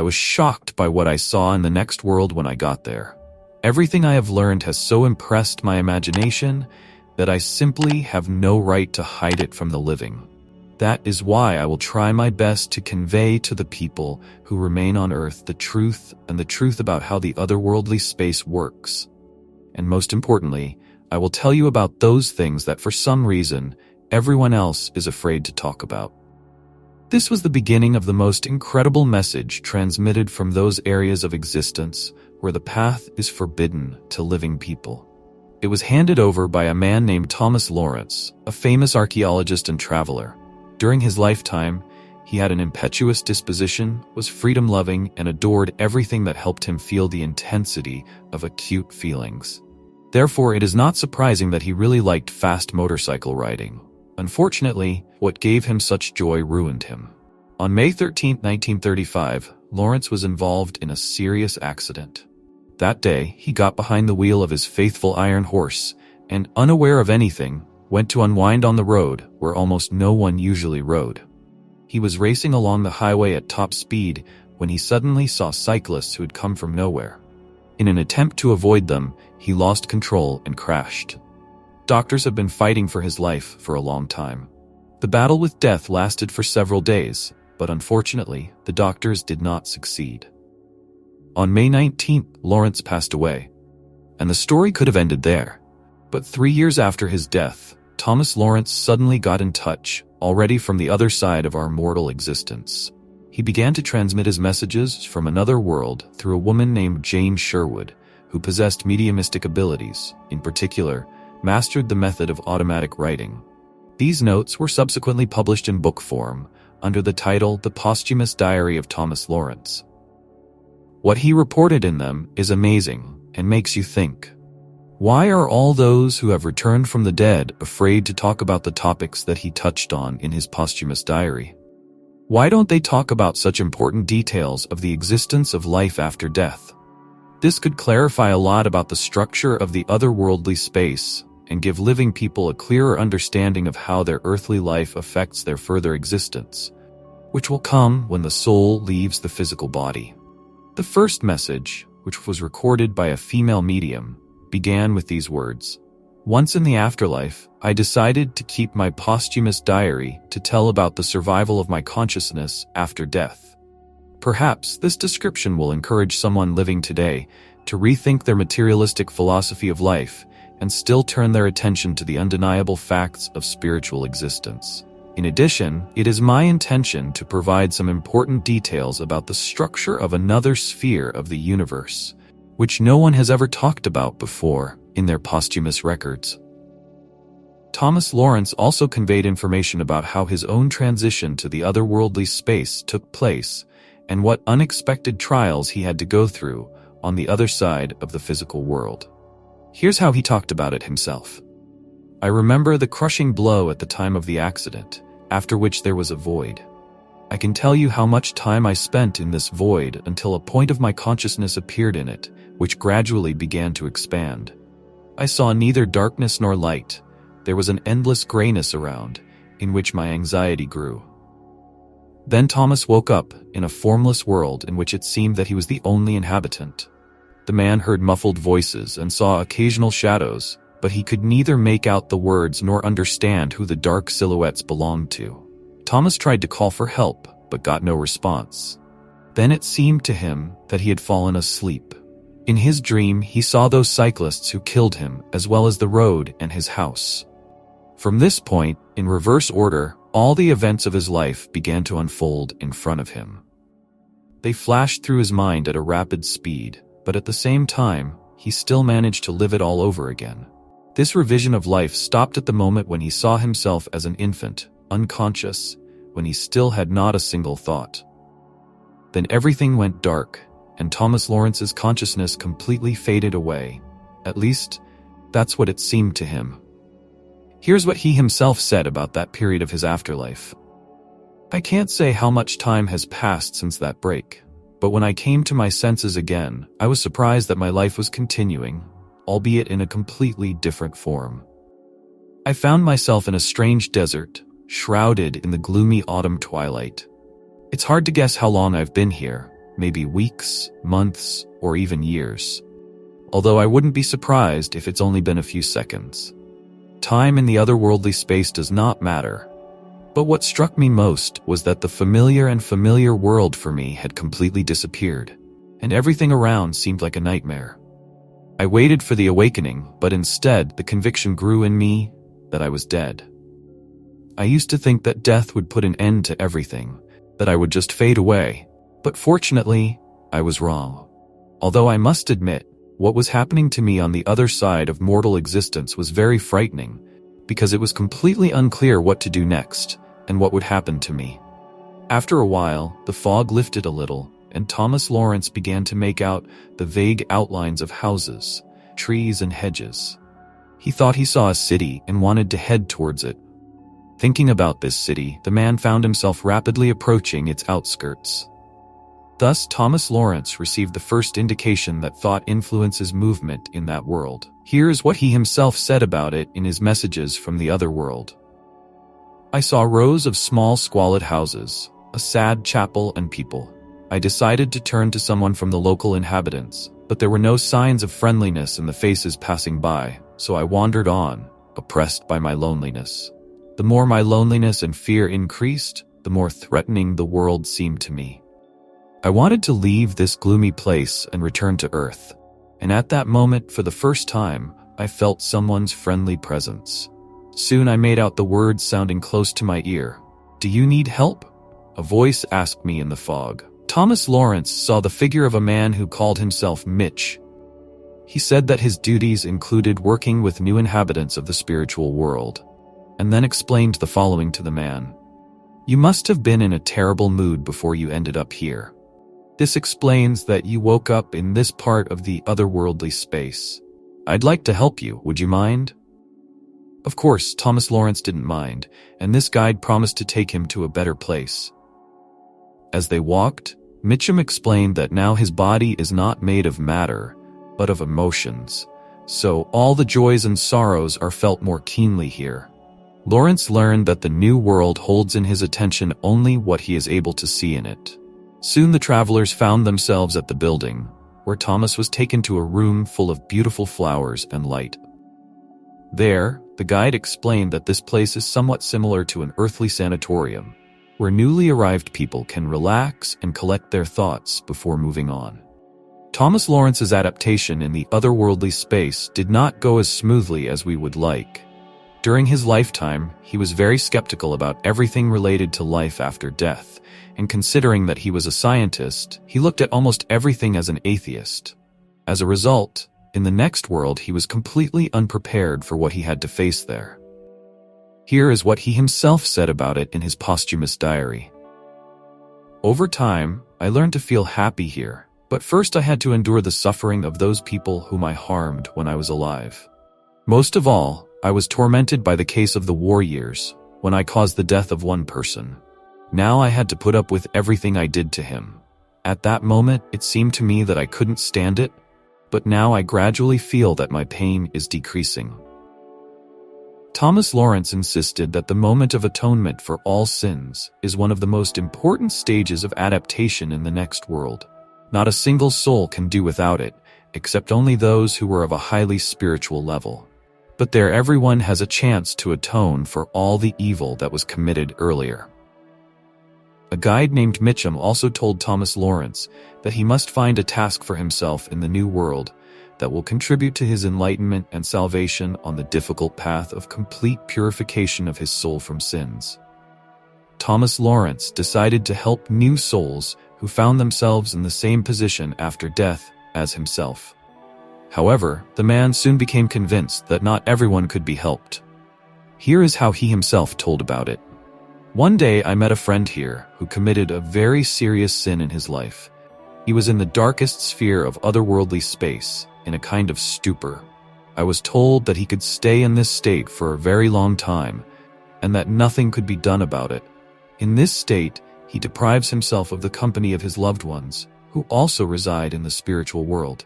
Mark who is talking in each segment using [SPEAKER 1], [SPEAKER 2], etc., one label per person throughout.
[SPEAKER 1] I was shocked by what I saw in the next world when I got there. Everything I have learned has so impressed my imagination that I simply have no right to hide it from the living. That is why I will try my best to convey to the people who remain on Earth the truth about how the otherworldly space works. And most importantly, I will tell you about those things that for some reason everyone else is afraid to talk about. This was the beginning of the most incredible message transmitted from those areas of existence where the path is forbidden to living people. It was handed over by a man named Thomas Lawrence, a famous archaeologist and traveler. During his lifetime, he had an impetuous disposition, was freedom-loving, and adored everything that helped him feel the intensity of acute feelings. Therefore, it is not surprising that he really liked fast motorcycle riding. Unfortunately, what gave him such joy ruined him. On May 13, 1935, Lawrence was involved in a serious accident. That day, he got behind the wheel of his faithful iron horse and, unaware of anything, went to unwind on the road where almost no one usually rode. He was racing along the highway at top speed when he suddenly saw cyclists who had come from nowhere. In an attempt to avoid them, he lost control and crashed. Doctors have been fighting for his life for a long time. The battle with death lasted for several days, but unfortunately, the doctors did not succeed. On May 19th, Lawrence passed away, and the story could have ended there. But 3 years after his death, Thomas Lawrence suddenly got in touch, already from the other side of our mortal existence. He began to transmit his messages from another world through a woman named Jane Sherwood, who possessed mediumistic abilities, in particular, mastered the method of automatic writing. These notes were subsequently published in book form, under the title The Posthumous Diary of Thomas Lawrence. What he reported in them is amazing and makes you think. Why are all those who have returned from the dead afraid to talk about the topics that he touched on in his posthumous diary? Why don't they talk about such important details of the existence of life after death? This could clarify a lot about the structure of the otherworldly space and give living people a clearer understanding of how their earthly life affects their further existence, which will come when the soul leaves the physical body. The first message, which was recorded by a female medium, began with these words: "Once in the afterlife, I decided to keep my posthumous diary to tell about the survival of my consciousness after death." Perhaps this description will encourage someone living today to rethink their materialistic philosophy of life and still turn their attention to the undeniable facts of spiritual existence. In addition, it is my intention to provide some important details about the structure of another sphere of the universe, which no one has ever talked about before in their posthumous records. Thomas Lawrence also conveyed information about how his own transition to the otherworldly space took place and what unexpected trials he had to go through on the other side of the physical world. Here's how he talked about it himself. "I remember the crushing blow at the time of the accident, after which there was a void. I can tell you how much time I spent in this void until a point of my consciousness appeared in it, which gradually began to expand. I saw neither darkness nor light. There was an endless grayness around, in which my anxiety grew." Then Thomas woke up in a formless world in which it seemed that he was the only inhabitant. The man heard muffled voices and saw occasional shadows, but he could neither make out the words nor understand who the dark silhouettes belonged to. Thomas tried to call for help, but got no response. Then it seemed to him that he had fallen asleep. In his dream, he saw those cyclists who killed him, as well as the road and his house. From this point, in reverse order, all the events of his life began to unfold in front of him. They flashed through his mind at a rapid speed, but at the same time, he still managed to live it all over again. This revision of life stopped at the moment when he saw himself as an infant, unconscious, when he still had not a single thought. Then everything went dark, and Thomas Lawrence's consciousness completely faded away. At least, that's what it seemed to him. Here's what he himself said about that period of his afterlife. "I can't say how much time has passed since that break, but when I came to my senses again, I was surprised that my life was continuing, albeit in a completely different form. I found myself in a strange desert, shrouded in the gloomy autumn twilight. It's hard to guess how long I've been here, maybe weeks, months, or even years. Although I wouldn't be surprised if it's only been a few seconds. Time in the otherworldly space does not matter. But what struck me most was that the familiar world for me had completely disappeared, and everything around seemed like a nightmare. I waited for the awakening, but instead the conviction grew in me that I was dead. I used to think that death would put an end to everything, that I would just fade away, but fortunately, I was wrong. Although I must admit, what was happening to me on the other side of mortal existence was very frightening, because it was completely unclear what to do next, and what would happen to me. After a while, the fog lifted a little, and Thomas Lawrence began to make out the vague outlines of houses, trees, and hedges. He thought he saw a city and wanted to head towards it. Thinking about this city, the man found himself rapidly approaching its outskirts. Thus, Thomas Lawrence received the first indication that thought influences movement in that world. Here is what he himself said about it in his messages from the other world. I saw rows of small squalid houses, a sad chapel, and people. I decided to turn to someone from the local inhabitants, but there were no signs of friendliness in the faces passing by, so I wandered on, oppressed by my loneliness. The more my loneliness and fear increased, the more threatening the world seemed to me. I wanted to leave this gloomy place and return to Earth, and at that moment, for the first time, I felt someone's friendly presence. Soon I made out the words sounding close to my ear. "Do you need help?" A voice asked me in the fog. Thomas Lawrence saw the figure of a man who called himself Mitch. He said that his duties included working with new inhabitants of the spiritual world, and then explained the following to the man. "You must have been in a terrible mood before you ended up here. This explains that you woke up in this part of the otherworldly space. I'd like to help you, would you mind?" Of course, Thomas Lawrence didn't mind, and this guide promised to take him to a better place. As they walked, Mitchum explained that now his body is not made of matter, but of emotions, so all the joys and sorrows are felt more keenly here. Lawrence learned that the new world holds in his attention only what he is able to see in it. Soon the travelers found themselves at the building, where Thomas was taken to a room full of beautiful flowers and light. There, the guide explained that this place is somewhat similar to an earthly sanatorium, where newly arrived people can relax and collect their thoughts before moving on. Thomas Lawrence's adaptation in the otherworldly space did not go as smoothly as we would like. During his lifetime, he was very skeptical about everything related to life after death, and considering that he was a scientist, he looked at almost everything as an atheist. As a result, in the next world he was completely unprepared for what he had to face there. Here is what he himself said about it in his posthumous diary. "Over time, I learned to feel happy here, but first I had to endure the suffering of those people whom I harmed when I was alive. Most of all, I was tormented by the case of the war years, when I caused the death of one person. Now I had to put up with everything I did to him. At that moment, it seemed to me that I couldn't stand it, but now I gradually feel that my pain is decreasing." Thomas Lawrence insisted that the moment of atonement for all sins is one of the most important stages of adaptation in the next world. Not a single soul can do without it, except only those who were of a highly spiritual level. But there everyone has a chance to atone for all the evil that was committed earlier. A guide named Mitchum also told Thomas Lawrence that he must find a task for himself in the new world that will contribute to his enlightenment and salvation on the difficult path of complete purification of his soul from sins. Thomas Lawrence decided to help new souls who found themselves in the same position after death as himself. However, the man soon became convinced that not everyone could be helped. Here is how he himself told about it. "One day I met a friend here who committed a very serious sin in his life. He was in the darkest sphere of otherworldly space, in a kind of stupor. I was told that he could stay in this state for a very long time, and that nothing could be done about it. In this state, he deprives himself of the company of his loved ones, who also reside in the spiritual world.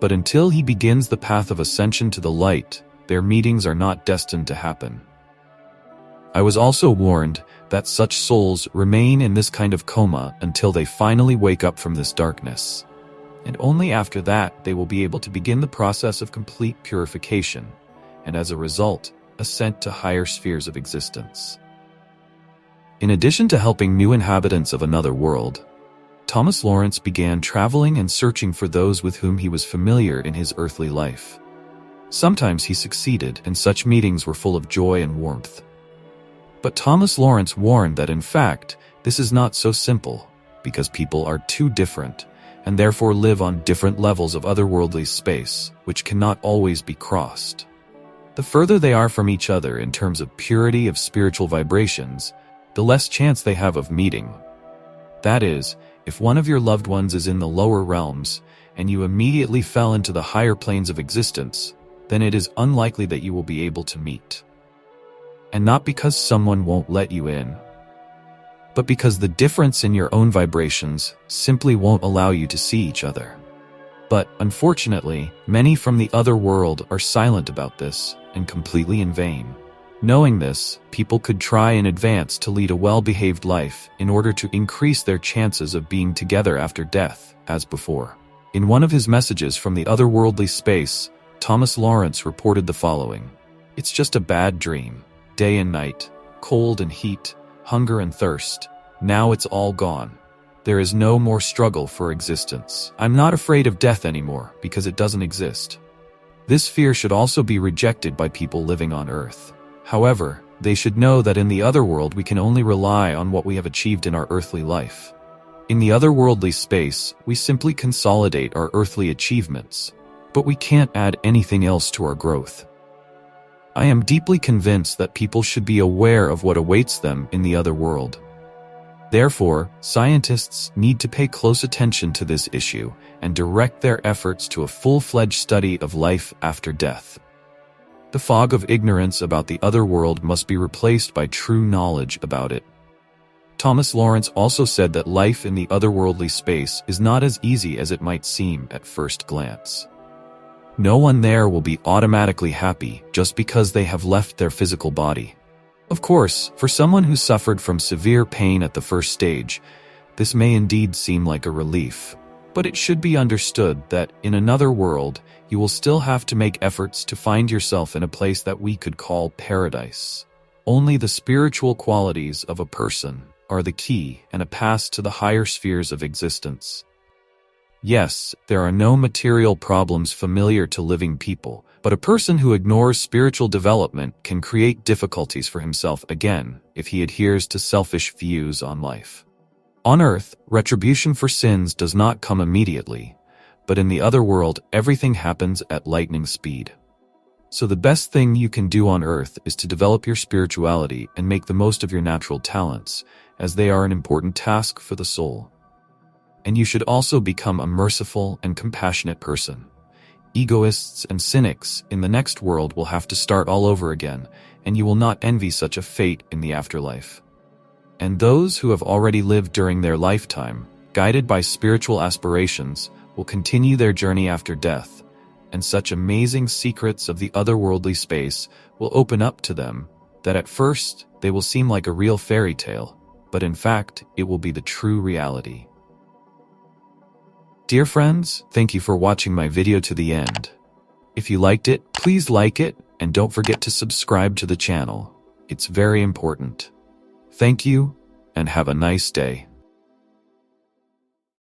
[SPEAKER 1] But until he begins the path of ascension to the light, their meetings are not destined to happen. I was also warned that such souls remain in this kind of coma until they finally wake up from this darkness. And only after that they will be able to begin the process of complete purification, and as a result, ascent to higher spheres of existence. In addition to helping new inhabitants of another world, Thomas Lawrence began traveling and searching for those with whom he was familiar in his earthly life. Sometimes he succeeded, and such meetings were full of joy and warmth. But Thomas Lawrence warned that in fact, this is not so simple, because people are too different, and therefore live on different levels of otherworldly space, which cannot always be crossed. The further they are from each other in terms of purity of spiritual vibrations, the less chance they have of meeting. That is, if one of your loved ones is in the lower realms, and you immediately fell into the higher planes of existence, then it is unlikely that you will be able to meet. And not because someone won't let you in, but because the difference in your own vibrations simply won't allow you to see each other. But, unfortunately, many from the other world are silent about this, and completely in vain. Knowing this, people could try in advance to lead a well-behaved life in order to increase their chances of being together after death, as before. In one of his messages from the otherworldly space, Thomas Lawrence reported the following: "It's just a bad dream. Day and night, cold and heat, hunger and thirst. Now it's all gone. There is no more struggle for existence. I'm not afraid of death anymore because it doesn't exist." This fear should also be rejected by people living on Earth. However, they should know that in the otherworld we can only rely on what we have achieved in our earthly life. In the otherworldly space, we simply consolidate our earthly achievements, but we can't add anything else to our growth. I am deeply convinced that people should be aware of what awaits them in the other world. Therefore, scientists need to pay close attention to this issue and direct their efforts to a full-fledged study of life after death. The fog of ignorance about the other world must be replaced by true knowledge about it. Thomas Lawrence also said that life in the otherworldly space is not as easy as it might seem at first glance. No one there will be automatically happy just because they have left their physical body. Of course, for someone who suffered from severe pain at the first stage, this may indeed seem like a relief. But it should be understood that in another world, you will still have to make efforts to find yourself in a place that we could call paradise. Only the spiritual qualities of a person are the key and a pass to the higher spheres of existence. Yes, there are no material problems familiar to living people, but a person who ignores spiritual development can create difficulties for himself again if he adheres to selfish views on life. On Earth, retribution for sins does not come immediately, but in the other world, everything happens at lightning speed. So the best thing you can do on Earth is to develop your spirituality and make the most of your natural talents, as they are an important task for the soul. And you should also become a merciful and compassionate person. Egoists and cynics in the next world will have to start all over again, and you will not envy such a fate in the afterlife. And those who have already lived during their lifetime, guided by spiritual aspirations, will continue their journey after death, and such amazing secrets of the otherworldly space will open up to them that at first they will seem like a real fairy tale, but in fact it will be the true reality. Dear friends, thank you for watching my video to the end. If you liked it, please like it, and don't forget to subscribe to the channel. It's very important. Thank you, and have a nice day.